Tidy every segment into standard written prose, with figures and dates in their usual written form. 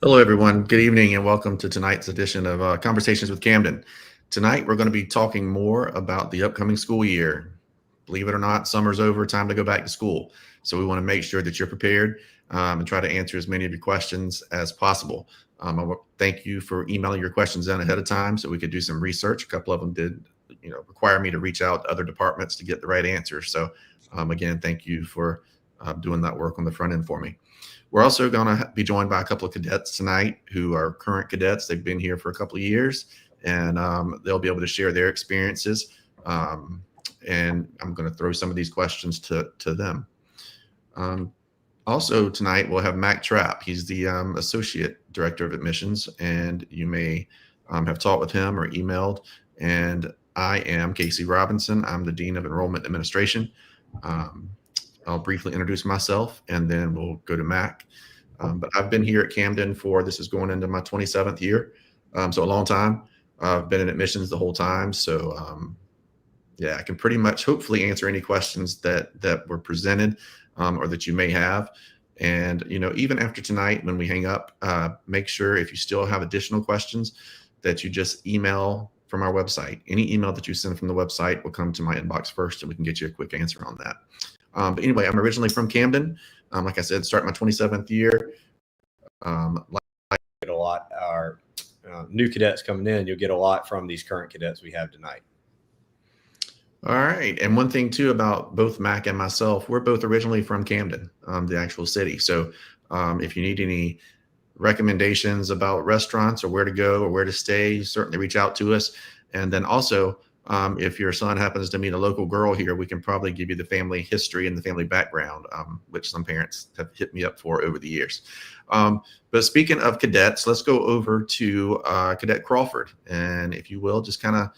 Hello, everyone. Good evening, and welcome to tonight's edition of Conversations with Camden. Tonight, we're going to be talking more about the upcoming school year. Believe it or not, summer's over, time to go back to school. So we want to make sure that you're prepared and try to answer as many of your questions as possible. Thank you for emailing your questions in ahead of time so we could do some research. A couple of them did, require me to reach out to other departments to get the right answers. So again, thank you for doing that work on the front end for me. We're also going to be joined by a couple of cadets tonight who are current cadets. They've been here for a couple of years, and they'll be able to share their experiences. And I'm going to throw some of these questions to them. Also tonight, we'll have Mac Trapp. He's the Associate Director of Admissions, and you may have talked with him or emailed. And I am Casey Robinson. I'm the Dean of Enrollment Administration. I'll briefly introduce myself, and then we'll go to Mac. But I've been here at Camden this is going into my 27th year, so a long time. I've been in admissions the whole time, so yeah, I can pretty much hopefully answer any questions that were presented or that you may have. And even after tonight, when we hang up, make sure if you still have additional questions that you just email from our website. Any email that you send from the website will come to my inbox first, and we can get you a quick answer on that. But anyway, I'm originally from Camden. Like I said, start my 27th year. Get a lot. Our new cadets coming in, you'll get a lot from these current cadets we have tonight. All right. And one thing, too, about both Mac and myself, we're both originally from Camden, the actual city. So if you need any recommendations about restaurants or where to go or where to stay, certainly reach out to us. And then also, if your son happens to meet a local girl here, we can probably give you the family history and the family background, which some parents have hit me up for over the years. But speaking of cadets, let's go over to Cadet Crawford. And if you will, just kind of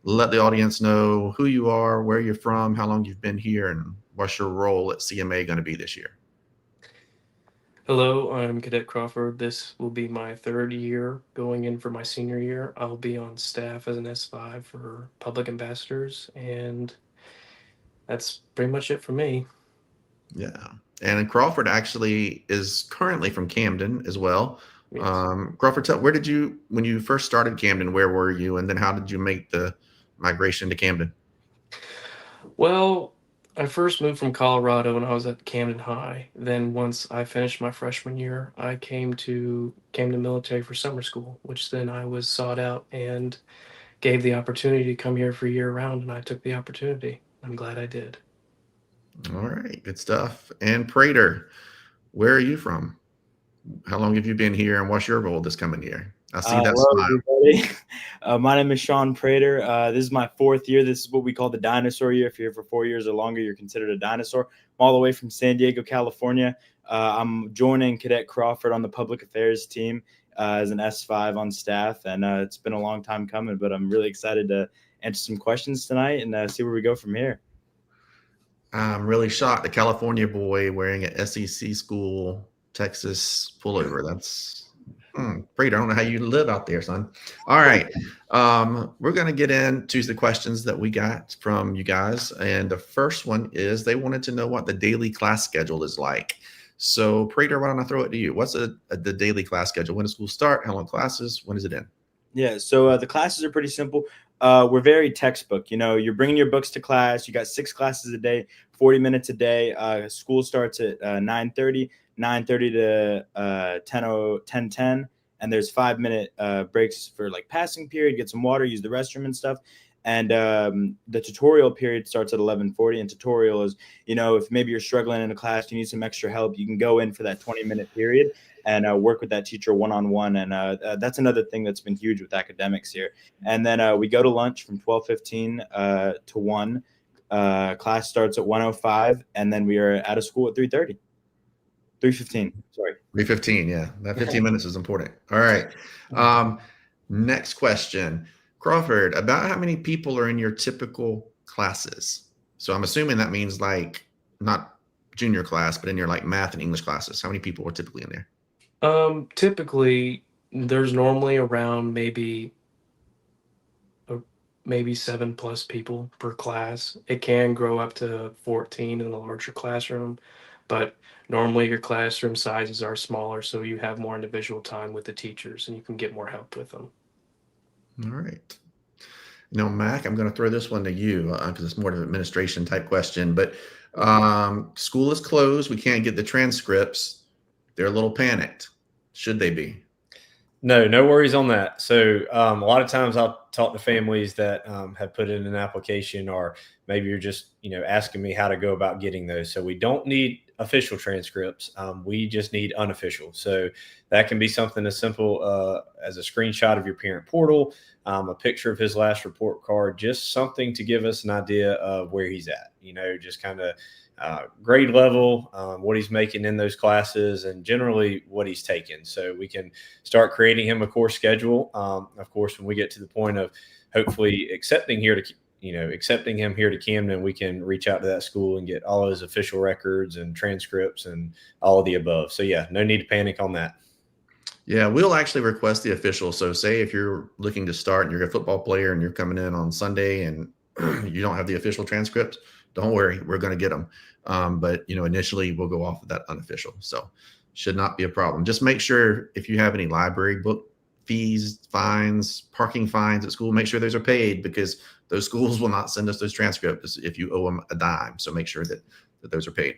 let the audience know who you are, where you're from, how long you've been here, and what's your role at CMA going to be this year. Hello, I'm Cadet Crawford. This will be my third year going in for my senior year. I'll be on staff as an S5 for public ambassadors, and that's pretty much it for me. Yeah. And Crawford actually is currently from Camden as well. Yes. Crawford, when you first started Camden, where were you? And then how did you make the migration to Camden? Well, I first moved from Colorado when I was at Camden High. Then once I finished my freshman year, I came to Camden Military for summer school, which then I was sought out and gave the opportunity to come here for year round, and I took the opportunity. I'm glad I did. All right, good stuff. And Prader, where are you from? How long have you been here, and what's your role this coming year? I see that Hello, smile. everybody. My name is Sean Prader. This is my fourth year. This is what we call the dinosaur year. If you're here for 4 years or longer, you're considered a dinosaur. I'm all the way from San Diego, California. I'm joining Cadet Crawford on the public affairs team as an S5 on staff, and it's been a long time coming, but I'm really excited to answer some questions tonight and see where we go from here. I'm really shocked. The California boy wearing an SEC school Texas pullover. That's Prader, I don't know how you live out there, son. All right. We're going to get into the questions that we got from you guys. And the first one is they wanted to know what the daily class schedule is like. So Prader, why don't I throw it to you? What's the daily class schedule? When does school start? How long classes? When does it end? Yeah, so the classes are pretty simple. We're very textbook. You're bringing your books to class. You got 6 classes a day, 40 minutes a day. School starts at 9:30 to 10:10, and there's 5-minute breaks for like passing period, get some water, use the restroom and stuff. And the tutorial period starts at 11:40. And tutorial is, if maybe you're struggling in a class, you need some extra help, you can go in for that 20-minute period and work with that teacher one-on-one. And that's another thing that's been huge with academics here. And then we go to lunch from 12:15 to 1. Class starts at 1:05, and then we are out of school at 3:30. 3:15, sorry. 3:15, yeah. That 15 minutes is important. All right. Next question. Crawford, about how many people are in your typical classes? So I'm assuming that means like not junior class, but in your like math and English classes. How many people are typically in there? Typically, there's normally around maybe 7+ people per class. It can grow up to 14 in the larger classroom, But normally your classroom sizes are smaller, so you have more individual time with the teachers and you can get more help with them. All right. Mac, I'm going to throw this one to you because it's more of an administration type question. But school is closed. We can't get the transcripts. They're a little panicked. Should they be? No worries on that. So a lot of times I'll talk to families that have put in an application, or maybe you're just asking me how to go about getting those. So we don't need official transcripts. We just need unofficial. So that can be something as simple as a screenshot of your parent portal, a picture of his last report card, just something to give us an idea of where he's at. Just kind of grade level, what he's making in those classes, and generally what he's taken. So we can start creating him a course schedule. Of course, when we get to the point of hopefully accepting him here to Camden, we can reach out to that school and get all his official records and transcripts and all of the above. So yeah, no need to panic on that. Yeah, we'll actually request the official. So say if you're looking to start and you're a football player and you're coming in on Sunday and you don't have the official transcripts, don't worry, we're going to get them. But initially we'll go off of that unofficial. So should not be a problem. Just make sure if you have any library book fees, fines, parking fines at school, make sure those are paid, because those schools will not send us those transcripts if you owe them a dime. So make sure that those are paid.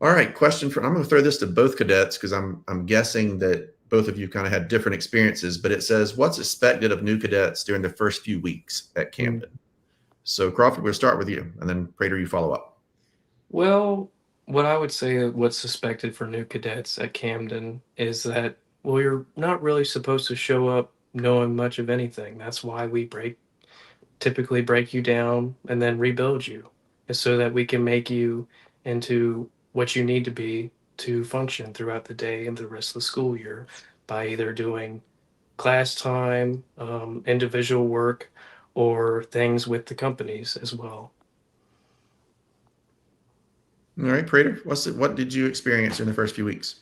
All right, question I'm going to throw this to both cadets because I'm guessing that both of you kind of had different experiences, but it says, what's expected of new cadets during the first few weeks at Camden? So Crawford, we'll start with you, and then Prader, you follow up. Well, what I would say what's suspected for new cadets at Camden is that, well, you're not really supposed to show up knowing much of anything. That's why we typically break you down and then rebuild you, is so that we can make you into what you need to be to function throughout the day and the rest of the school year by either doing class time, individual work, or things with the companies as well. All right, Prader, what did you experience during the first few weeks?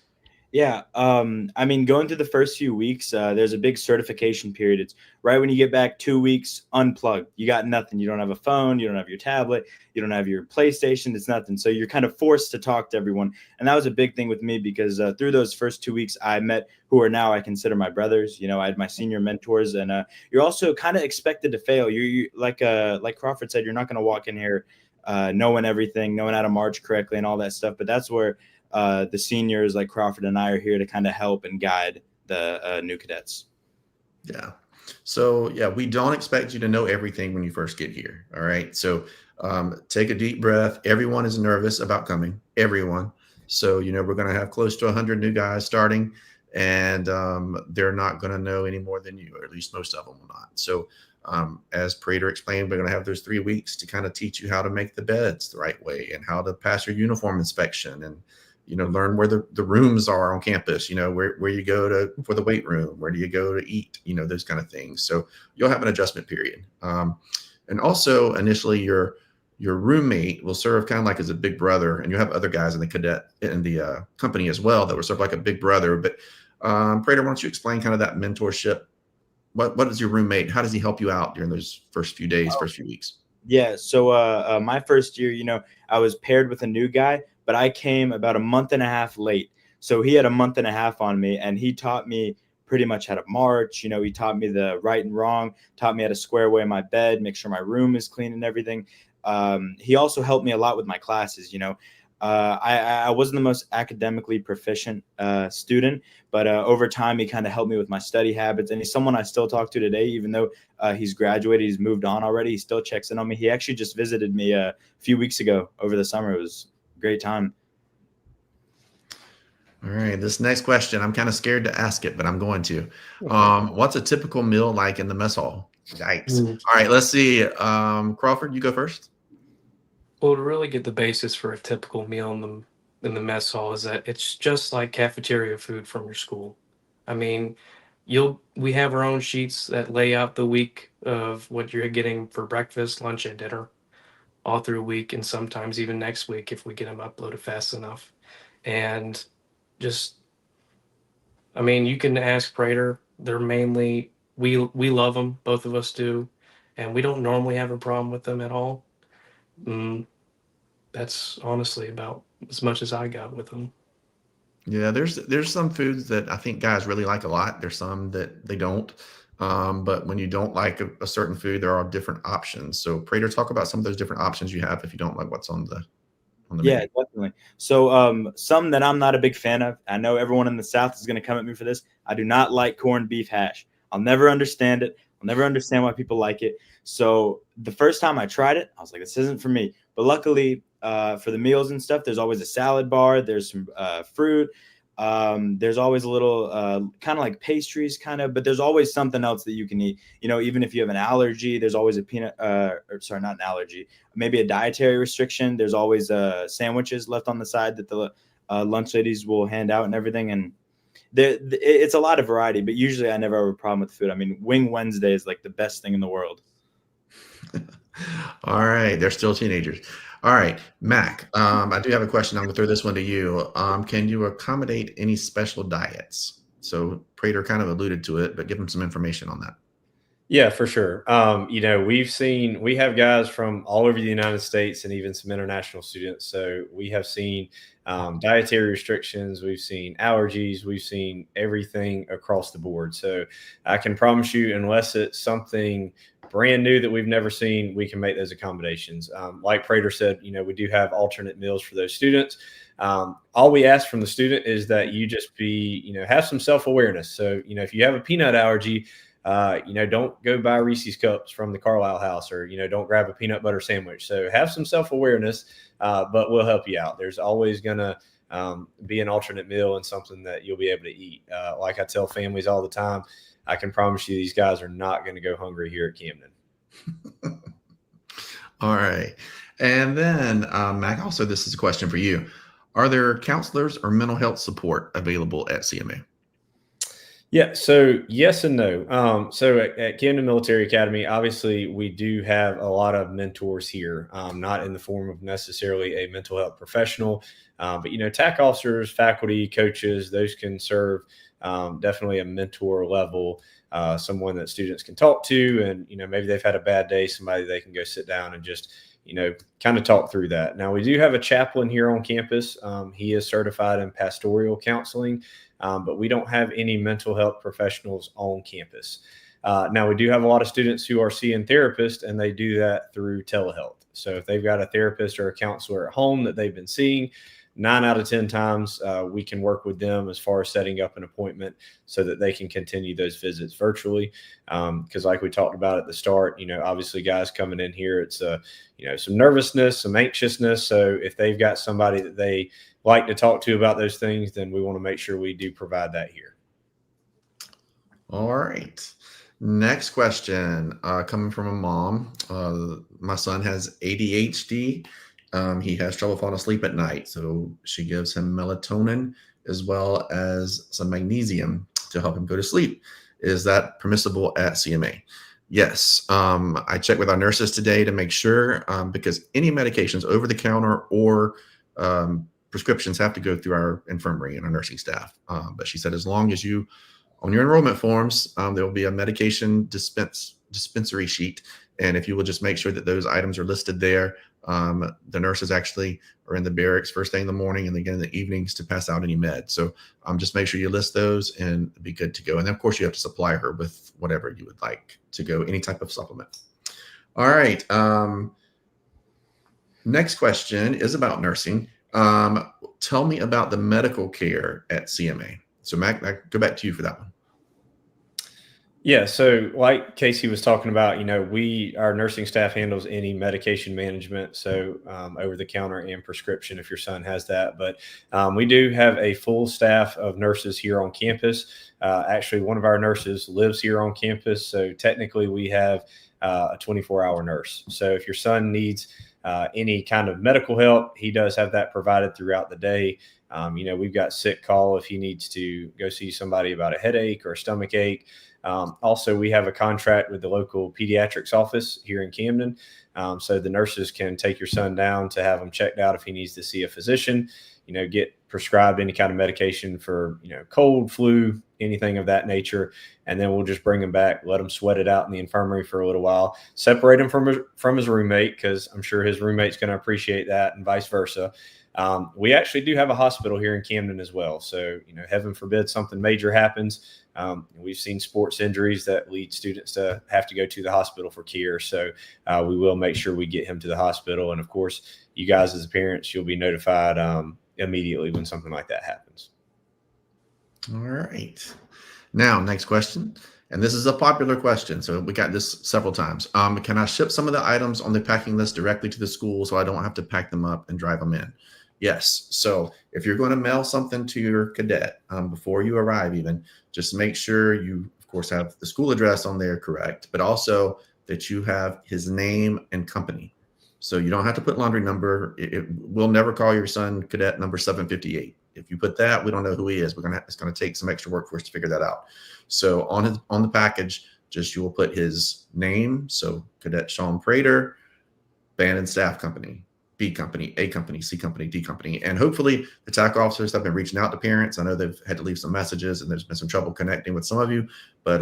Yeah. I mean, going through the first few weeks, there's a big certification period. It's right when you get back 2 weeks unplugged. You got nothing. You don't have a phone. You don't have your tablet. You don't have your PlayStation. It's nothing. So you're kind of forced to talk to everyone. And that was a big thing with me because through those first 2 weeks, I met who are now I consider my brothers. I had my senior mentors, and you're also kind of expected to fail. You like Crawford said, you're not going to walk in here knowing everything, knowing how to march correctly and all that stuff. But that's where the seniors like Crawford and I are here to kind of help and guide the new cadets. Yeah. So yeah, we don't expect you to know everything when you first get here. All right. So take a deep breath. Everyone is nervous about coming. Everyone. So, we're going to have close to 100 new guys starting, and they're not going to know any more than you, or at least most of them will not. So as Prader explained, we're going to have those 3 weeks to kind of teach you how to make the beds the right way and how to pass your uniform inspection, and learn where the rooms are on campus, where you go for the weight room, where do you go to eat, those kind of things. So you'll have an adjustment period. And also initially your roommate will serve kind of like as a big brother, and you have other guys in the company as well that will serve like a big brother. But Prader, why don't you explain kind of that mentorship? What is your roommate? How does he help you out during those first few days, first few weeks? Yeah. So my first year, I was paired with a new guy, but I came about a month and a half late. So he had a month and a half on me, and he taught me pretty much how to march. He taught me the right and wrong, taught me how to square away my bed, make sure my room is clean and everything. He also helped me a lot with my classes. I wasn't the most academically proficient student, but over time, he kind of helped me with my study habits. And he's someone I still talk to today, even though he's graduated, he's moved on already. He still checks in on me. He actually just visited me a few weeks ago over the summer. It was a great time. All right, this next question, I'm kind of scared to ask it, but I'm going to. What's a typical meal like in the mess hall? Yikes. All right, let's see. Crawford, you go first. Well, to really get the basis for a typical meal in the mess hall is that it's just like cafeteria food from your school. I mean, we have our own sheets that lay out the week of what you're getting for breakfast, lunch, and dinner all through week, and sometimes even next week if we get them uploaded fast enough. And just, I mean, you can ask Prater. They're mainly, we love them, both of us do, and we don't normally have a problem with them at all. That's honestly about as much as I got with them. Yeah, there's some foods that I think guys really like a lot. There's some that they don't. But when you don't like a certain food, there are different options. So Prater, talk about some of those different options you have if you don't like what's on the Yeah, menu. definitely. So some that I'm not a big fan of. I know everyone in the South is going to come at me for this. I do not like corned beef hash. I'll never understand it. I'll never understand why people like it. So the first time I tried it, I was like, this isn't for me. But luckily, for the meals and stuff, there's always a salad bar. There's some fruit. There's always a little kind of like pastries, kind of, but there's always something else that you can eat. You know, even if you have an allergy, there's always a not an allergy, maybe a dietary restriction. There's always sandwiches left on the side that the lunch ladies will hand out and everything. And it's a lot of variety, but usually I never have a problem with the food. I mean, Wing Wednesday is like the best thing in the world. All right, they're still teenagers. All right, Mac, I do have a question. I'm going to throw this one to you. Can you accommodate any special diets? So Prater kind of alluded to it, but give him some information on that. Yeah, for sure. You know, we have guys from all over the United States and even some international students. So we have seen dietary restrictions, we've seen allergies, we've seen everything across the board. So I can promise you, unless it's something brand new that we've never seen, we can make those accommodations. Like Prater said, you know, we do have alternate meals for those students. All we ask from the student is that you just have some self-awareness. So, you know, if you have a peanut allergy, don't go buy Reese's cups from the Carlisle house, or, don't grab a peanut butter sandwich. So have some self-awareness, but we'll help you out. There's always going to be an alternate meal and something that you'll be able to eat. Like I tell families all the time, I can promise you these guys are not going to go hungry here at Camden. All right. And then, Mac, also, this is a question for you. Are there counselors or mental health support available at CMA? Yeah, so yes and no. So at Camden Military Academy, obviously we do have a lot of mentors here, not in the form of necessarily a mental health professional, but TAC officers, faculty, coaches, those can serve definitely a mentor level, someone that students can talk to, and maybe they've had a bad day, somebody they can go sit down and just kind of talk through that. Now, we do have a chaplain here on campus. He is certified in pastoral counseling, but we don't have any mental health professionals on campus. Now, we do have a lot of students who are seeing therapists, and they do that through telehealth. So if they've got a therapist or a counselor at home that they've been seeing, 9 out of 10 times, we can work with them as far as setting up an appointment so that they can continue those visits virtually. Because like we talked about at the start, obviously guys coming in here, it's some nervousness, some anxiousness. So if they've got somebody that they like to talk to about those things, then we want to make sure we do provide that here. All right. Next question, coming from a mom. My son has ADHD. He has trouble falling asleep at night, so she gives him melatonin as well as some magnesium to help him go to sleep. Is that permissible at CMA? Yes. I checked with our nurses today to make sure, because any medications over the counter or prescriptions have to go through our infirmary and our nursing staff. But she said, as long as you, on your enrollment forms, there will be a medication dispensary sheet. And if you will just make sure that those items are listed there, the nurses actually are in the barracks first thing in the morning and again in the evenings to pass out any meds. So just make sure you list those and be good to go. And then, of course, you have to supply her with whatever you would like to go, any type of supplement. All right. Next question is about nursing. Tell me about the medical care at CMA. So Mac, I go back to you for that one. Yeah. So like Casey was talking about, our nursing staff handles any medication management. So over the counter and prescription, if your son has that. But we do have a full staff of nurses here on campus. Actually, one of our nurses lives here on campus. So technically we have a 24-hour nurse. So if your son needs any kind of medical help, he does have that provided throughout the day. We've got sick call if he needs to go see somebody about a headache or a stomach ache. Also, we have a contract with the local pediatrics office here in Camden. So the nurses can take your son down to have him checked out if he needs to see a physician, get prescribed any kind of medication for, cold, flu, anything of that nature. And then we'll just bring him back, let him sweat it out in the infirmary for a little while, separate him from his roommate, because I'm sure his roommate's going to appreciate that, and vice versa. We actually do have a hospital here in Camden as well. So, heaven forbid something major happens. We've seen sports injuries that lead students to have to go to the hospital for care. So we will make sure we get him to the hospital. And of course, you guys as parents, you'll be notified immediately when something like that happens. All right. Now, next question. And this is a popular question, so we got this several times. Can I ship some of the items on the packing list directly to the school so I don't have to pack them up and drive them in? Yes. So if you're going to mail something to your cadet before you arrive, even, just make sure you, of course, have the school address on there correct, but also that you have his name and company. So you don't have to put laundry number. We'll never call your son cadet number 758. If you put that, we don't know who he is. It's going to take some extra work for us to figure that out. So on the package, you will put his name. So Cadet Sean Prader, band and staff company, B company, A company, C company, D company. And hopefully the TAC officers have been reaching out to parents. I know they've had to leave some messages and there's been some trouble connecting with some of you, but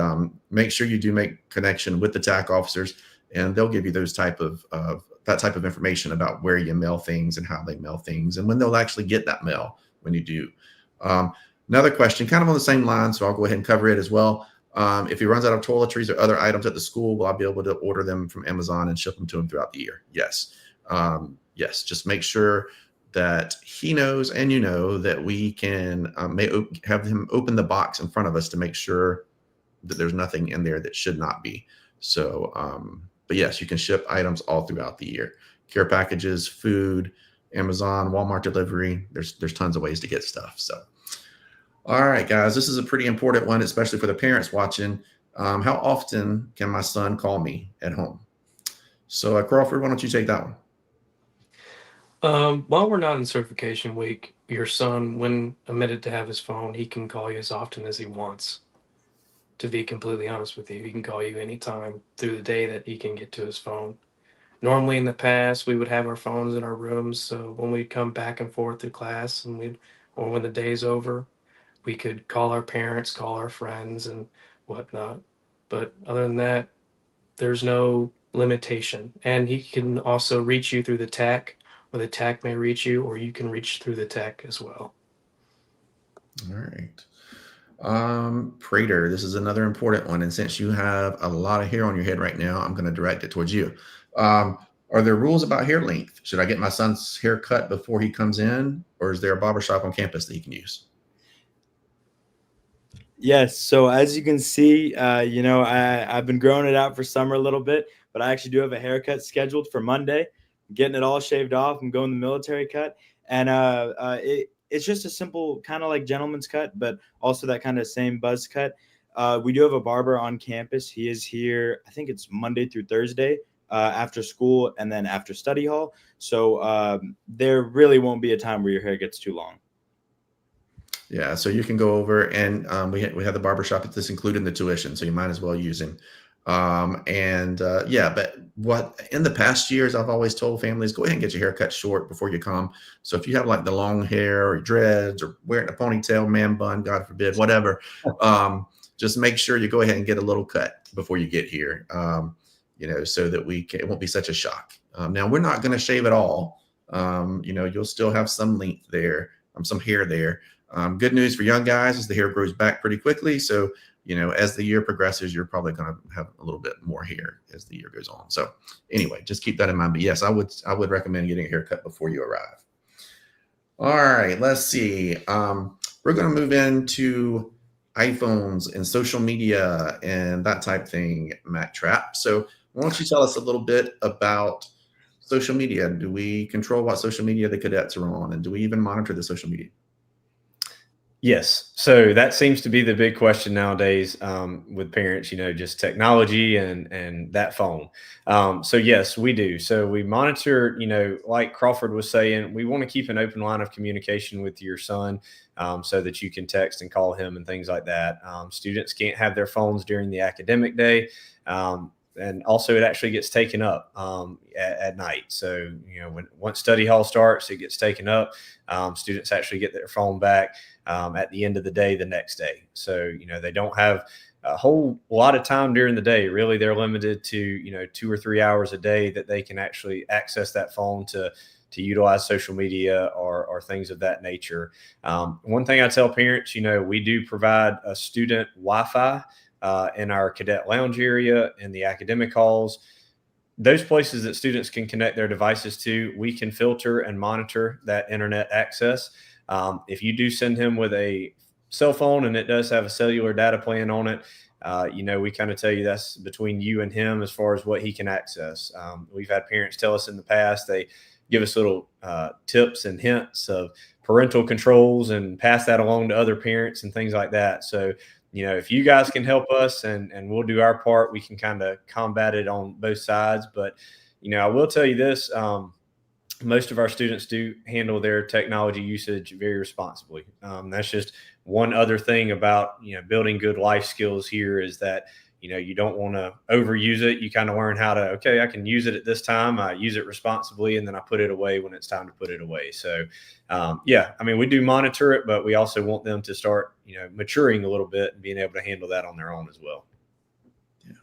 make sure you do make connection with the TAC officers, and they'll give you those that type of information about where you mail things and how they mail things and when they'll actually get that mail when you do. Another question kind of on the same line, so I'll go ahead and cover it as well. If he runs out of toiletries or other items at the school, will I be able to order them from Amazon and ship them to him throughout the year? Yes. Yes, just make sure that he knows and you know that we can have him open the box in front of us to make sure that there's nothing in there that should not be. So, but yes, you can ship items all throughout the year. Care packages, food, Amazon, Walmart delivery. There's tons of ways to get stuff. So, all right, guys, this is a pretty important one, especially for the parents watching. How often can my son call me at home? So, Crawford, why don't you take that one? While we're not in certification week, your son, when admitted to have his phone, he can call you as often as he wants. To be completely honest with you, he can call you anytime through the day that he can get to his phone. Normally in the past, we would have our phones in our rooms, so when we come back and forth through class or when the day's over, we could call our parents, call our friends and whatnot. But other than that, there's no limitation. And he can also reach you through the TAC, or the TAC may reach you, or you can reach through the TAC as well. All right. Prader, this is another important one. And since you have a lot of hair on your head right now, I'm going to direct it towards you. Are there rules about hair length? Should I get my son's hair cut before he comes in, or is there a barber shop on campus that he can use? Yes. So as you can see, I've been growing it out for summer a little bit, but I actually do have a haircut scheduled for Monday. Getting it all shaved off. I'm going the military cut, and it's just a simple kind of like gentleman's cut, but also that kind of same buzz cut. We do have a barber on campus. He is here, I think it's Monday through Thursday after school and then after study hall. So there really won't be a time where your hair gets too long. Yeah, so you can go over and we have the barber shop that's included in the tuition, so you might as well use him. But what in the past years I've always told families, go ahead and get your hair cut short before you come. So if you have like the long hair or dreads or wearing a ponytail, man bun, God forbid, whatever, just make sure you go ahead and get a little cut before you get here. So that it won't be such a shock. Now we're not going to shave it all. You'll still have some length there, some hair there. Good news for young guys is the hair grows back pretty quickly. So, as the year progresses, you're probably going to have a little bit more hair as the year goes on. So anyway, just keep that in mind. But yes, I would recommend getting a haircut before you arrive. All right, let's see. We're going to move into iPhones and social media and that type thing, Matt Trapp. So why don't you tell us a little bit about social media? Do we control what social media the cadets are on? And do we even monitor the social media? Yes. So that seems to be the big question nowadays with parents, just technology and that phone. So yes, we do. So we monitor, like Crawford was saying, we want to keep an open line of communication with your son so that you can text and call him and things like that. Students can't have their phones during the academic day. and also it actually gets taken up at night. So, once study hall starts, it gets taken up. Students actually get their phone back at the end of the day, the next day. So, they don't have a whole lot of time during the day. Really, they're limited to, 2 or 3 hours a day that they can actually access that phone to utilize social media or things of that nature. One thing I tell parents, we do provide a student Wi-Fi in our cadet lounge area, in the academic halls. Those places that students can connect their devices to, we can filter and monitor that internet access. If you do send him with a cell phone and it does have a cellular data plan on it, we kind of tell you that's between you and him as far as what he can access. We've had parents tell us in the past, they give us little tips and hints of parental controls and pass that along to other parents and things like that. So, if you guys can help us and we'll do our part, we can kind of combat it on both sides. But, I will tell you this, most of our students do handle their technology usage very responsibly. That's just one other thing about, building good life skills here, is that, you don't want to overuse it. You kind of learn how to, okay, I can use it at this time. I use it responsibly, and then I put it away when it's time to put it away. So, we do monitor it, but we also want them to start, maturing a little bit and being able to handle that on their own as well. Yeah.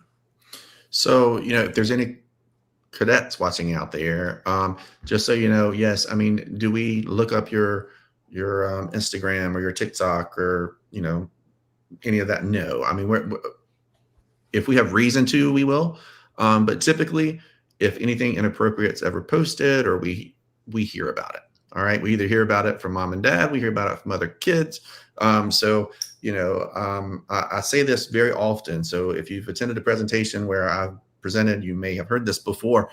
So, if there's any cadets watching out there, just so you know, yes, do we look up your Instagram or your TikTok or, any of that? No. If we have reason to, we will. But typically, if anything inappropriate is ever posted, or we hear about it. All right. We either hear about it from mom and dad, we hear about it from other kids. I say this very often. So if you've attended a presentation where I've presented, you may have heard this before.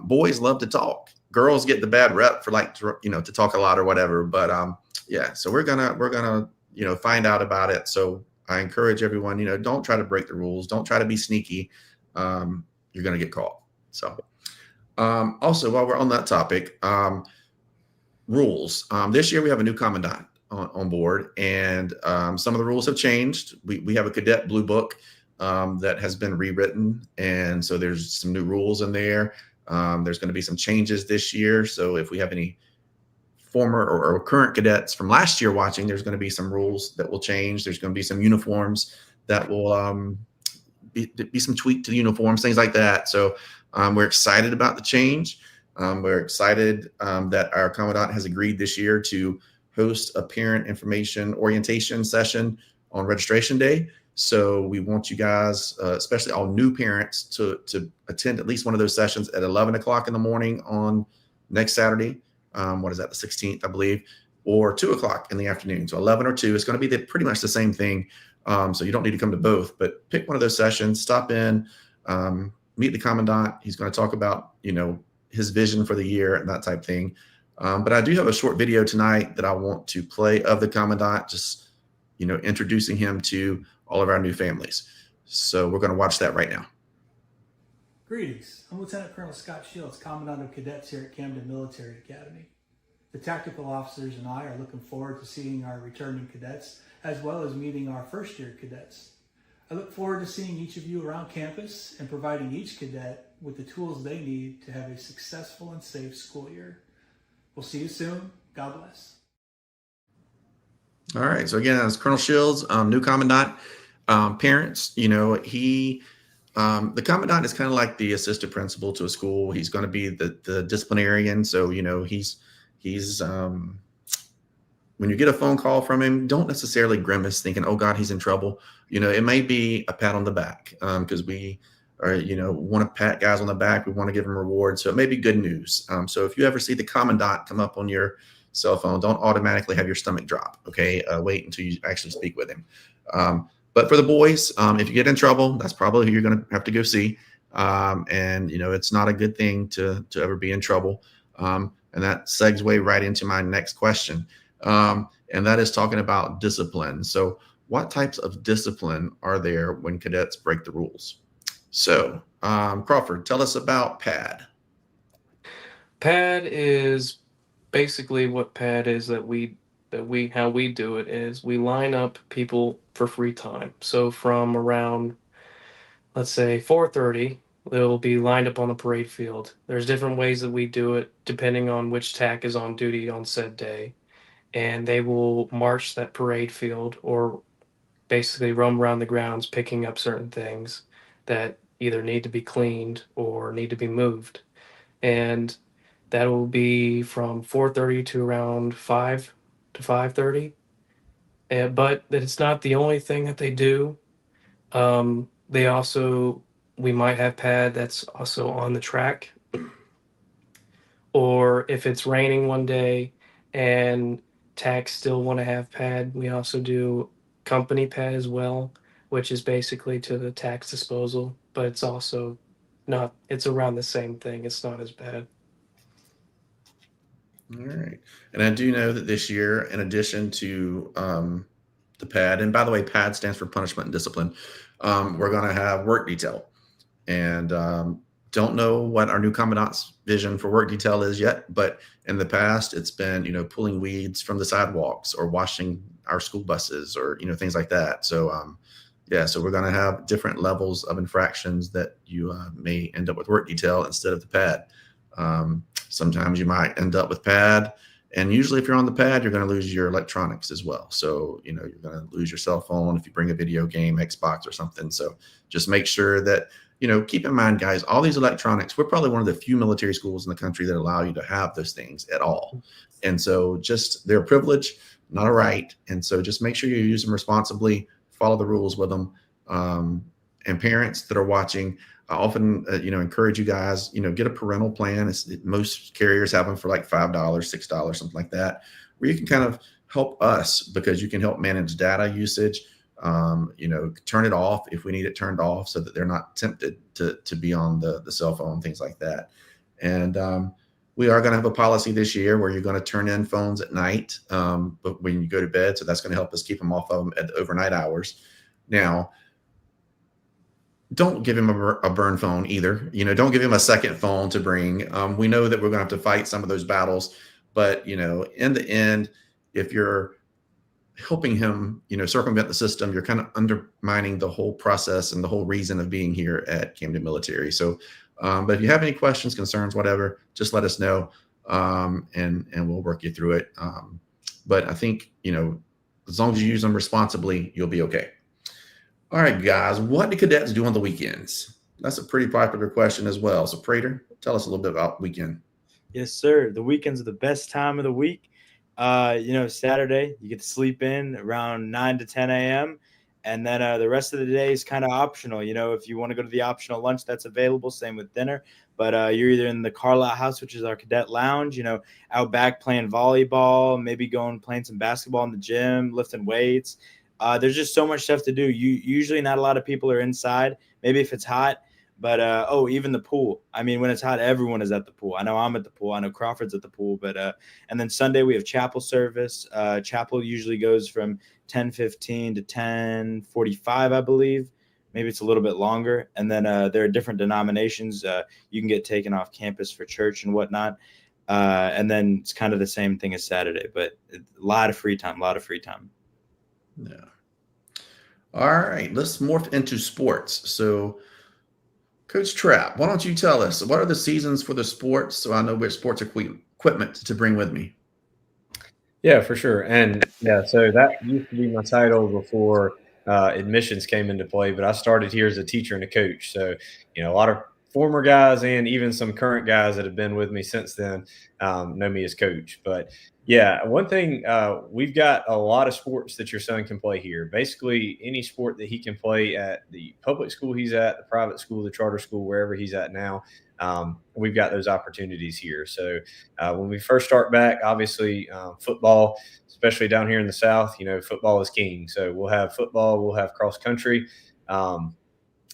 Boys love to talk. Girls get the bad rep for to talk a lot or whatever. But so we're gonna find out about it. So I encourage everyone, don't try to break the rules. Don't try to be sneaky. You're going to get caught. So also, while we're on that topic, rules. This year we have a new commandant on board, and some of the rules have changed. We have a cadet blue book that has been rewritten. And so there's some new rules in there. There's going to be some changes this year. So if we have any former or current cadets from last year watching, there's going to be some rules that will change. There's going to be some uniforms that will be some tweak to the uniforms, things like that. So we're excited about the change. We're excited that our commandant has agreed this year to host a parent information orientation session on registration day. So we want you guys, especially all new parents, to attend at least one of those sessions at 11 o'clock in the morning on next Saturday. What is that, the 16th, I believe, or 2 o'clock in the afternoon. So 11 or 2, it's going to be pretty much the same thing. So you don't need to come to both, but pick one of those sessions, stop in, meet the commandant. He's going to talk about, his vision for the year and that type of thing. But I do have a short video tonight that I want to play of the commandant, just, introducing him to all of our new families. So we're going to watch that right now. Greetings. I'm Lieutenant Colonel Scott Shields, Commandant of Cadets here at Camden Military Academy. The tactical officers and I are looking forward to seeing our returning cadets, as well as meeting our first-year cadets. I look forward to seeing each of you around campus and providing each cadet with the tools they need to have a successful and safe school year. We'll see you soon. God bless. All right. So again, that's Colonel Shields, new commandant. Parents, the commandant is kind of like the assistant principal to a school. He's going to be the disciplinarian. So, he's when you get a phone call from him, don't necessarily grimace thinking, oh God, he's in trouble. It may be a pat on the back because we are, want to pat guys on the back. We want to give them rewards. So it may be good news. So if you ever see the commandant come up on your cell phone, don't automatically have your stomach drop. Okay. Wait until you actually speak with him. But for the boys, if you get in trouble, that's probably who you're going to have to go see. And, it's not a good thing to ever be in trouble. And that segues right into my next question. And that is talking about discipline. So what types of discipline are there when cadets break the rules? So Crawford, tell us about PAD. PAD is basically what PAD is how we do it is we line up people for free time. So from around let's say 4:30, they'll be lined up on the parade field. There's different ways that we do it depending on which TAC is on duty on said day. And they will march that parade field or basically roam around the grounds picking up certain things that either need to be cleaned or need to be moved. And that will be from 4:30 to around 5 to 5:30. But it's not the only thing that they do. They also, we might have pad that's also on the track. Or if it's raining one day and tax still want to have pad, we also do company pad as well, which is basically to the tax disposal, but it's also not, it's around the same thing. It's not as bad. All right. And I do know that this year, in addition to the PAD, and by the way, PAD stands for punishment and discipline, we're going to have work detail. And don't know what our new commandant's vision for work detail is yet, but in the past, it's been, pulling weeds from the sidewalks or washing our school buses or, things like that. So, so we're going to have different levels of infractions that you may end up with work detail instead of the PAD. Sometimes you might end up with PAD, and usually if you're on the PAD, you're going to lose your electronics as well. So, you're going to lose your cell phone if you bring a video game, Xbox or something. So just make sure that, keep in mind, guys, all these electronics, we're probably one of the few military schools in the country that allow you to have those things at all. And so just, they're a privilege, not a right. And so just make sure you use them responsibly, follow the rules with them. And parents that are watching, I often, encourage you guys, get a parental plan. Most carriers have them for like $5, $6, something like that, where you can kind of help us because you can help manage data usage. Turn it off if we need it turned off so that they're not tempted to be on the cell phone, things like that. And we are going to have a policy this year where you're going to turn in phones at night, but when you go to bed. So that's going to help us keep them off of them at the overnight hours. Now, don't give him a burn phone either. Don't give him a second phone to bring. We know that we're going to have to fight some of those battles, but in the end, if you're helping him, circumvent the system, you're kind of undermining the whole process and the whole reason of being here at Camden Military. So, but if you have any questions, concerns, whatever, just let us know, and we'll work you through it. But I think, as long as you use them responsibly, you'll be okay. All right, guys, what do cadets do on the weekends? That's a pretty popular question as well. So, Prader, tell us a little bit about weekend. Yes, sir. The weekends are the best time of the week. Saturday, you get to sleep in around 9 to 10 a.m. And then the rest of the day is kind of optional. If you want to go to the optional lunch, that's available. Same with dinner. But you're either in the Carlisle House, which is our cadet lounge, out back playing volleyball, maybe playing some basketball in the gym, lifting weights. There's just so much stuff to do. Usually not a lot of people are inside, maybe if it's hot, but even the pool. I mean, when it's hot, everyone is at the pool. I know I'm at the pool. I know Crawford's at the pool, but and then Sunday we have chapel service. Chapel usually goes from 10:15 to 10:45, I believe. Maybe it's a little bit longer. And then there are different denominations. You can get taken off campus for church and whatnot. And then it's kind of the same thing as Saturday, but a lot of free time. Yeah. All right, let's morph into sports. So, Coach Trapp, why don't you tell us what are the seasons for the sports so I know which sports equipment to bring with me? Yeah, for sure. And yeah, so that used to be my title before admissions came into play, but I started here as a teacher and a coach. So, a lot of former guys and even some current guys that have been with me since then know me as coach. But yeah, one thing, we've got a lot of sports that your son can play here. Basically, any sport that he can play at the public school he's at, the private school, the charter school, wherever he's at now, we've got those opportunities here. So when we first start back, obviously football, especially down here in the South, football is king. So we'll have football, we'll have cross country.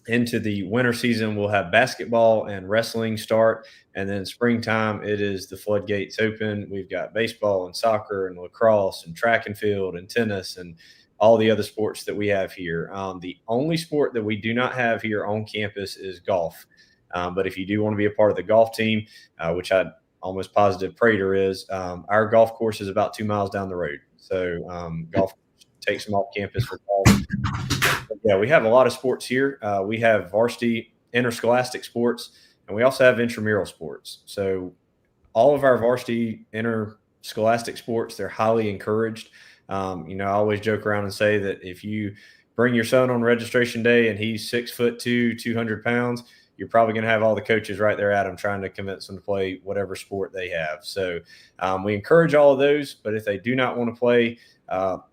Into the winter season, we'll have basketball and wrestling start. And then springtime, it is the floodgates open. We've got baseball and soccer and lacrosse and track and field and tennis and all the other sports that we have here. The only sport that we do not have here on campus is golf. But if you do want to be a part of the golf team, which I'm almost positive Prader is, our golf course is about 2 miles down the road. So golf takes them off campus for golf. Yeah, we have a lot of sports here. We have varsity interscholastic sports, and we also have intramural sports. So all of our varsity interscholastic sports, they're highly encouraged. I always joke around and say that if you bring your son on registration day and he's 6'2", 200 pounds, you're probably going to have all the coaches right there at him trying to convince them to play whatever sport they have. So we encourage all of those, but if they do not want to play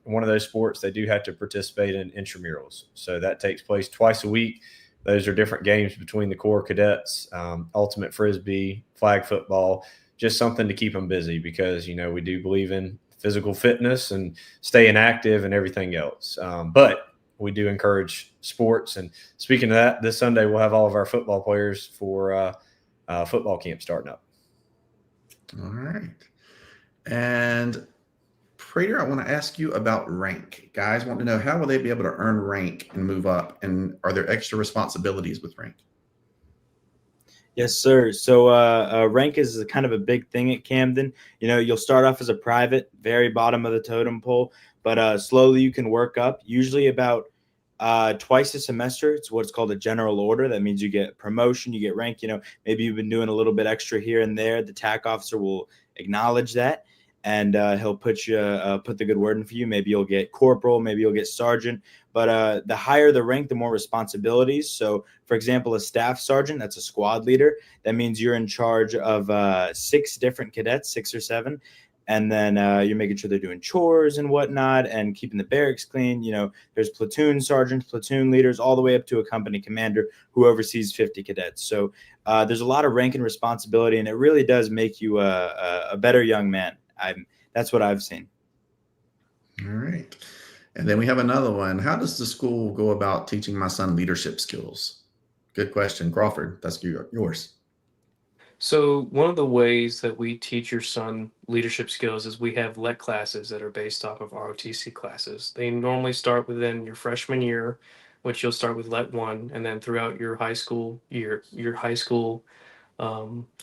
one of those sports, they do have to participate in intramurals. So that takes place twice a week. Those are different games between the core cadets, ultimate frisbee, flag football, just something to keep them busy because, we do believe in physical fitness and staying active and everything else. But we do encourage sports. And speaking of that, this Sunday we'll have all of our football players for football camp starting up. All right. And Prader, I want to ask you about rank. Guys want to know, how will they be able to earn rank and move up? And are there extra responsibilities with rank? Yes, sir. So rank is kind of a big thing at Camden. You'll start off as a private, very bottom of the totem pole, but slowly you can work up, usually about twice a semester. It's what's called a general order. That means you get promotion, you get rank. Maybe you've been doing a little bit extra here and there. The TAC officer will acknowledge that, and he'll put the good word in for you. Maybe you'll get corporal, maybe you'll get sergeant. But the higher the rank, the more responsibilities. So, for example, a staff sergeant, that's a squad leader. That means you're in charge of 6 different cadets, 6 or 7. And then you're making sure they're doing chores and whatnot and keeping the barracks clean. There's platoon sergeants, platoon leaders, all the way up to a company commander who oversees 50 cadets. So there's a lot of rank and responsibility, and it really does make you a better young man. That's what I've seen. All right. And then we have another one. How does the school go about teaching my son leadership skills? Good question. Crawford, that's yours. So one of the ways that we teach your son leadership skills is we have LET classes that are based off of ROTC classes. They normally start within your freshman year, which you'll start with LET 1, and then throughout your high school year, your high school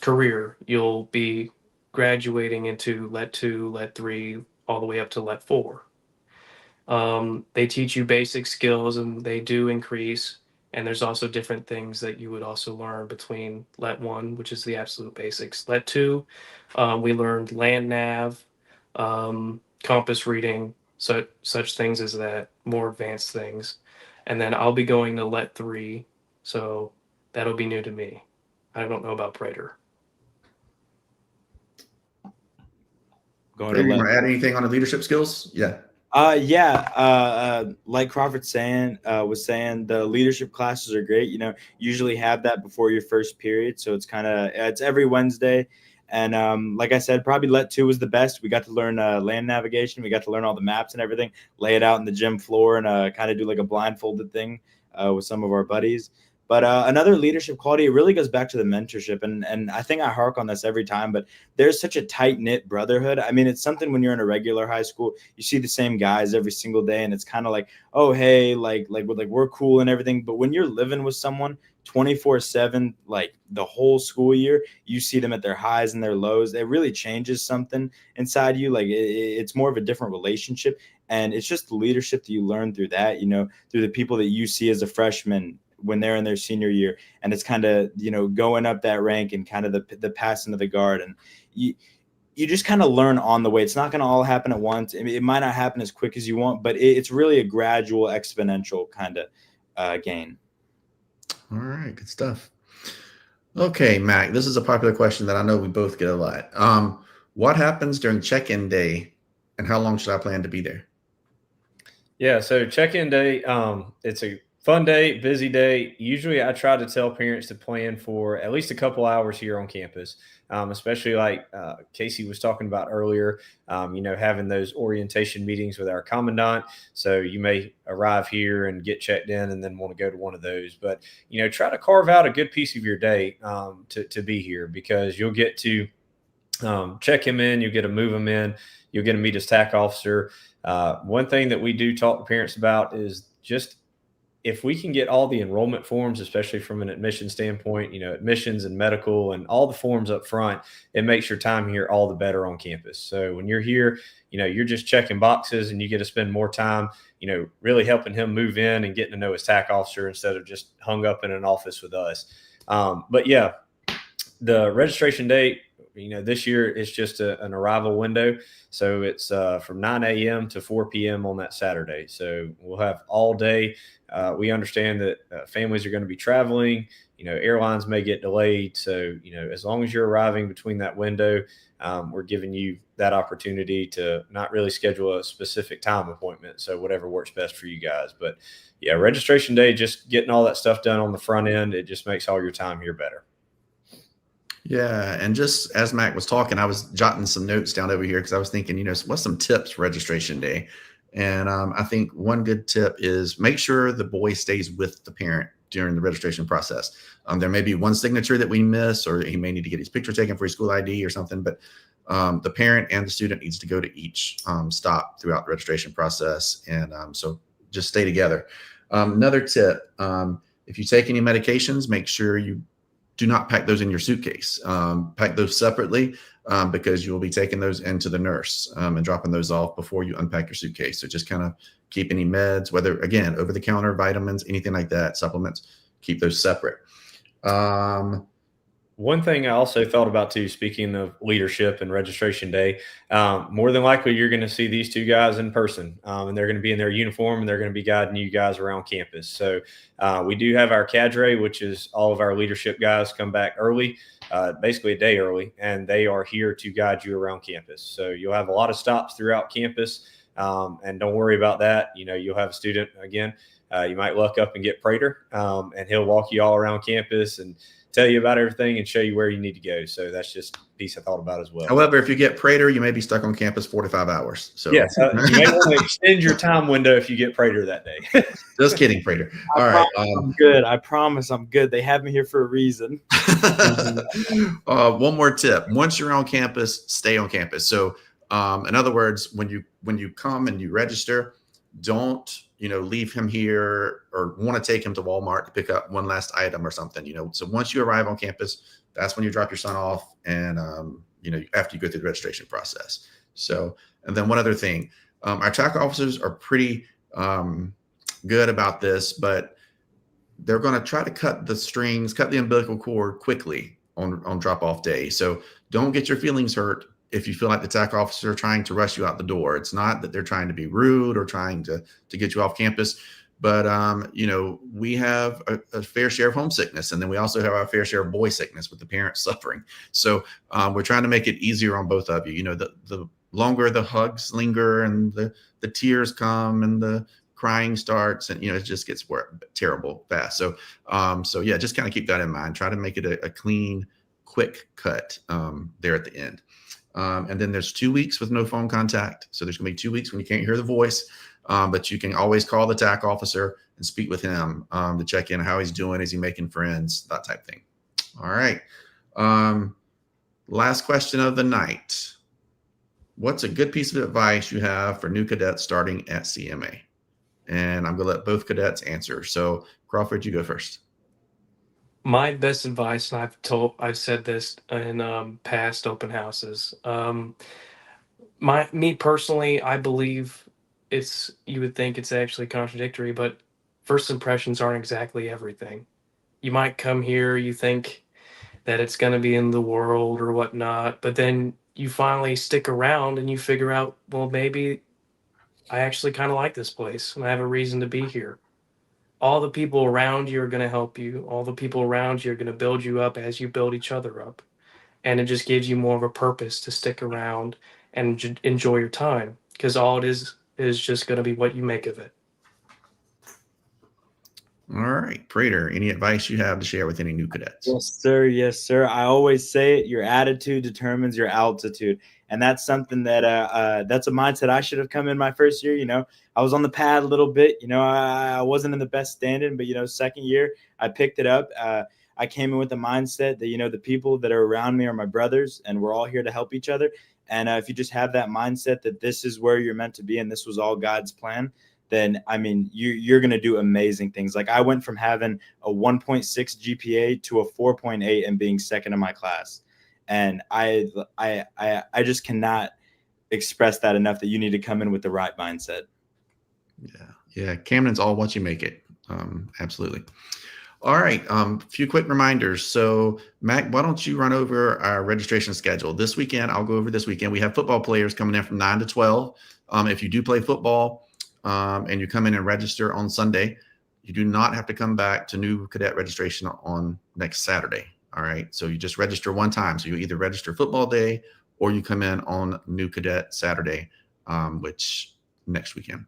career, you'll be graduating into LET 2, LET 3, all the way up to LET 4. They teach you basic skills, and they do increase. And there's also different things that you would also learn between LET 1, which is the absolute basics. LET 2, we learned land nav, compass reading, such things as that, more advanced things. And then I'll be going to LET 3, so that'll be new to me. I don't know about Prader. Prader, you want to add anything on the leadership skills? Yeah. Like Crawford was saying, the leadership classes are great. Usually have that before your first period. So it's every Wednesday. And like I said, probably LET 2 was the best. We got to learn land navigation. We got to learn all the maps and everything, lay it out in the gym floor, and kind of do like a blindfolded thing with some of our buddies. But another leadership quality, it really goes back to the mentorship. And I think I hark on this every time, but there's such a tight-knit brotherhood. I mean, it's something when you're in a regular high school, you see the same guys every single day, and it's kind of like, oh, hey, like we're cool and everything. But when you're living with someone 24/7, like the whole school year, you see them at their highs and their lows. It really changes something inside you. Like it's more of a different relationship. And it's just the leadership that you learn through that, through the people that you see as a freshman when they're in their senior year, and it's kind of going up that rank and kind of the passing of the guard, and you just kind of learn on the way. It's not going to all happen at once. I mean, it might not happen as quick as you want, but it's really a gradual, exponential kind of gain. All right, good stuff. Okay, Mac, this is a popular question that I know we both get a lot. What happens during check-in day, and how long should I plan to be there? Yeah, so check-in day, it's a fun day, busy day. Usually I try to tell parents to plan for at least a couple hours here on campus, especially like Casey was talking about earlier, having those orientation meetings with our commandant. So you may arrive here and get checked in and then want to go to one of those. But, try to carve out a good piece of your day to be here, because you'll get to check him in, you'll get to move him in, you'll get to meet his TAC officer. One thing that we do talk to parents about is just, if we can get all the enrollment forms, especially from an admission standpoint, admissions and medical and all the forms up front, it makes your time here all the better on campus. So when you're here, you're just checking boxes, and you get to spend more time really helping him move in and getting to know his TAC officer instead of just hung up in an office with us. But yeah, the registration date, this year is just an arrival window. So it's from 9 a.m. to 4 p.m. on that Saturday. So we'll have all day. We understand that families are going to be traveling. Airlines may get delayed. So, as long as you're arriving between that window, we're giving you that opportunity to not really schedule a specific time appointment. So whatever works best for you guys. But yeah, registration day, just getting all that stuff done on the front end, it just makes all your time here better. Yeah. And just as Mac was talking, I was jotting some notes down over here because I was thinking, what's some tips for registration day? And I think one good tip is make sure the boy stays with the parent during the registration process. There may be one signature that we miss, or he may need to get his picture taken for his school ID or something, but the parent and the student needs to go to each stop throughout the registration process. And so just stay together. Another tip, if you take any medications, make sure you do not pack those in your suitcase. Pack those separately because you will be taking those into the nurse and dropping those off before you unpack your suitcase. So just kind of keep any meds, whether, again, over-the-counter vitamins, anything like that, supplements, keep those separate. One thing I also thought about too, speaking of leadership and registration day, more than likely you're going to see these two guys in person, and they're going to be in their uniform and they're going to be guiding you guys around campus. So we do have our cadre, which is all of our leadership guys come back early, basically a day early, and they are here to guide you around campus. So you'll have a lot of stops throughout campus, and don't worry about that. You'll have a student, again, you might luck up and get Prader, and he'll walk you all around campus and tell you about everything and show you where you need to go. So that's just a piece I thought about as well. However, if you get Prader, you may be stuck on campus 4 to 5 hours. So yes, you may want to extend your time window if you get Prader that day. Just kidding, Prader. All right. I'm good. I promise I'm good. They have me here for a reason. One more tip. Once you're on campus, stay on campus. So in other words, when you come and you register, don't leave him here or want to take him to Walmart to pick up one last item or something. So once you arrive on campus, that's when you drop your son off, and after you go through the registration process. So, and then one other thing, our TAC officers are pretty good about this, but they're going to try to cut the umbilical cord quickly on drop off day. So don't get your feelings hurt if you feel like the TAC officer are trying to rush you out the door. It's not that they're trying to be rude or trying to get you off campus, but we have a fair share of homesickness, and then we also have our fair share of boy sickness with the parents suffering. So we're trying to make it easier on both of you. The longer the hugs linger and the tears come and the crying starts, and it just gets terrible fast. So yeah, just kind of keep that in mind. Try to make it a clean, quick cut there at the end. And then there's 2 weeks with no phone contact. So there's going to be 2 weeks when you can't hear the voice, but you can always call the TAC officer and speak with him to check in how he's doing. Is he making friends? That type of thing. All right. Last question of the night. What's a good piece of advice you have for new cadets starting at CMA? And I'm going to let both cadets answer. So Crawford, you go first. My best advice, and I've said this in past open houses. Me personally, I believe you would think it's actually contradictory, but first impressions aren't exactly everything. You might come here, you think that it's going to be in the world or whatnot, but then you finally stick around and you figure out, well, maybe I actually kind of like this place and I have a reason to be here. All the people around you are going to help you. All the people around you are going to build you up as you build each other up. And it just gives you more of a purpose to stick around and enjoy your time, because all it is just going to be what you make of it. All right, Prader, any advice you have to share with any new cadets? Yes, sir. Yes, sir. I always say it, your attitude determines your altitude. And that's something that that's a mindset I should have come in my first year. I was on the pad a little bit. I wasn't in the best standing, but second year I picked it up. I came in with the mindset that the people that are around me are my brothers, and we're all here to help each other. And if you just have that mindset that this is where you're meant to be and this was all God's plan, then you're going to do amazing things. Like I went from having a 1.6 GPA to a 4.8 and being second in my class. And I just cannot express that enough, that you need to come in with the right mindset. Yeah. Camden's all what you make it. Absolutely. All right. A few quick reminders. So, Mac, why don't you run over our registration schedule this weekend? I'll go over this weekend. We have football players coming in from 9 to 12. If you do play football and you come in and register on Sunday, you do not have to come back to new cadet registration on next Saturday. All right. So you just register one time. So you either register football day or you come in on new cadet Saturday, which next weekend.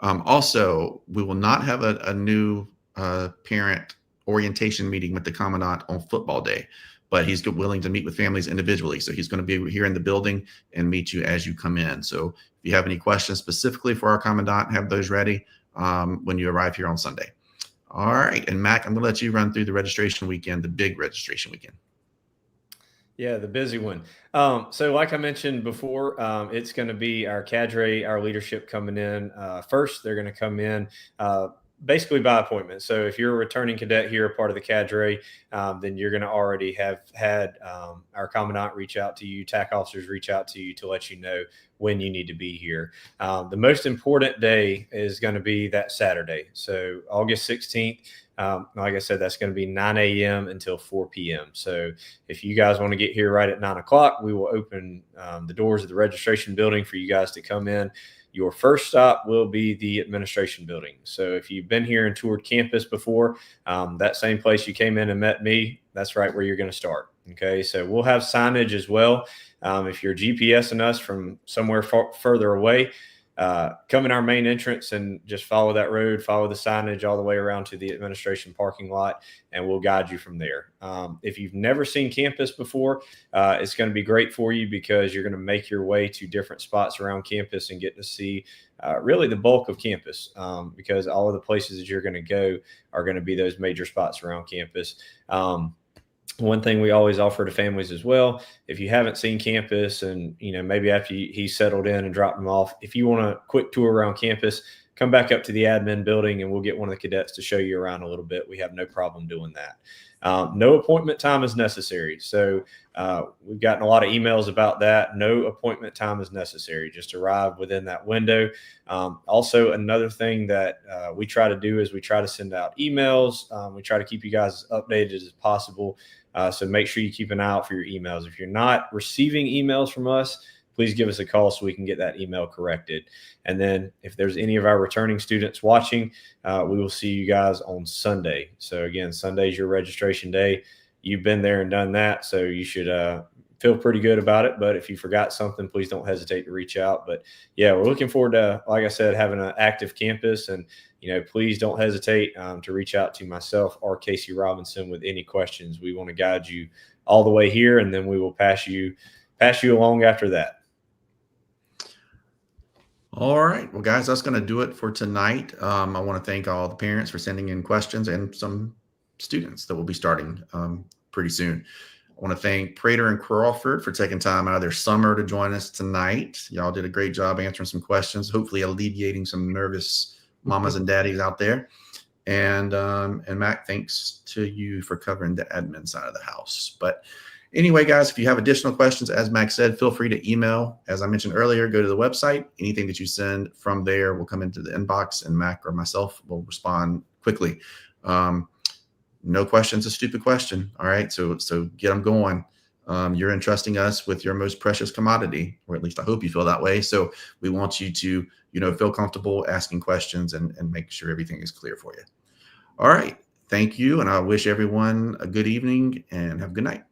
Also, we will not have a new parent orientation meeting with the commandant on football day, but he's willing to meet with families individually. So he's going to be here in the building and meet you as you come in. So if you have any questions specifically for our commandant, have those ready when you arrive here on Sunday. All right. And Mac, I'm going to let you run through the registration weekend, the big registration weekend. Yeah, the busy one. So like I mentioned before, it's going to be our cadre, our leadership coming in first. They're going to come in basically by appointment. So if you're a returning cadet here, a part of the cadre, then you're going to already have had our commandant reach out to you, TAC officers reach out to you to let you know when you need to be here. The most important day is going to be that Saturday. So August 16th. Like I said, that's going to be 9 a.m. until 4 p.m. So if you guys want to get here right at 9 o'clock, we will open the doors of the registration building for you guys to come in. Your first stop will be the administration building. So if you've been here and toured campus before, that same place you came in and met me, that's right where you're going to start. Okay, so we'll have signage as well. If you're GPSing us from somewhere further away, come in our main entrance and just follow that road, follow the signage all the way around to the administration parking lot, and we'll guide you from there. If you've never seen campus before, it's going to be great for you because you're going to make your way to different spots around campus and get to see really the bulk of campus because all of the places that you're going to go are going to be those major spots around campus. One thing we always offer to families as well, if you haven't seen campus and, maybe after he's settled in and dropped them off, if you want a quick tour around campus, come back up to the admin building and we'll get one of the cadets to show you around a little bit. We have no problem doing that. No appointment time is necessary. So we've gotten a lot of emails about that. No appointment time is necessary. Just arrive within that window. Also, another thing that we try to do is we try to send out emails. We try to keep you guys as updated as possible. So make sure you keep an eye out for your emails. If you're not receiving emails from us, please give us a call so we can get that email corrected. And then if there's any of our returning students watching, we will see you guys on Sunday. So again, Sunday is your registration day. You've been there and done that, so you should feel pretty good about it. But if you forgot something, please don't hesitate to reach out. But yeah, we're looking forward to, like I said, having an active campus. And, please don't hesitate to reach out to myself or Casey Robinson with any questions. We want to guide you all the way here, and then we will pass you along after that. All right. Well, guys, that's going to do it for tonight. I want to thank all the parents for sending in questions and some students that will be starting pretty soon. I want to thank Prader and Crawford for taking time out of their summer to join us tonight. Y'all did a great job answering some questions, hopefully alleviating some nervous mamas and daddies out there. And Mac, thanks to you for covering the admin side of the house. But anyway, guys, if you have additional questions, as Mac said, feel free to email. As I mentioned earlier, go to the website. Anything that you send from there will come into the inbox, and Mac or myself will respond quickly. No question's a stupid question. All right. So get them going. You're entrusting us with your most precious commodity, or at least I hope you feel that way. So we want you to, feel comfortable asking questions and make sure everything is clear for you. All right. Thank you. And I wish everyone a good evening and have a good night.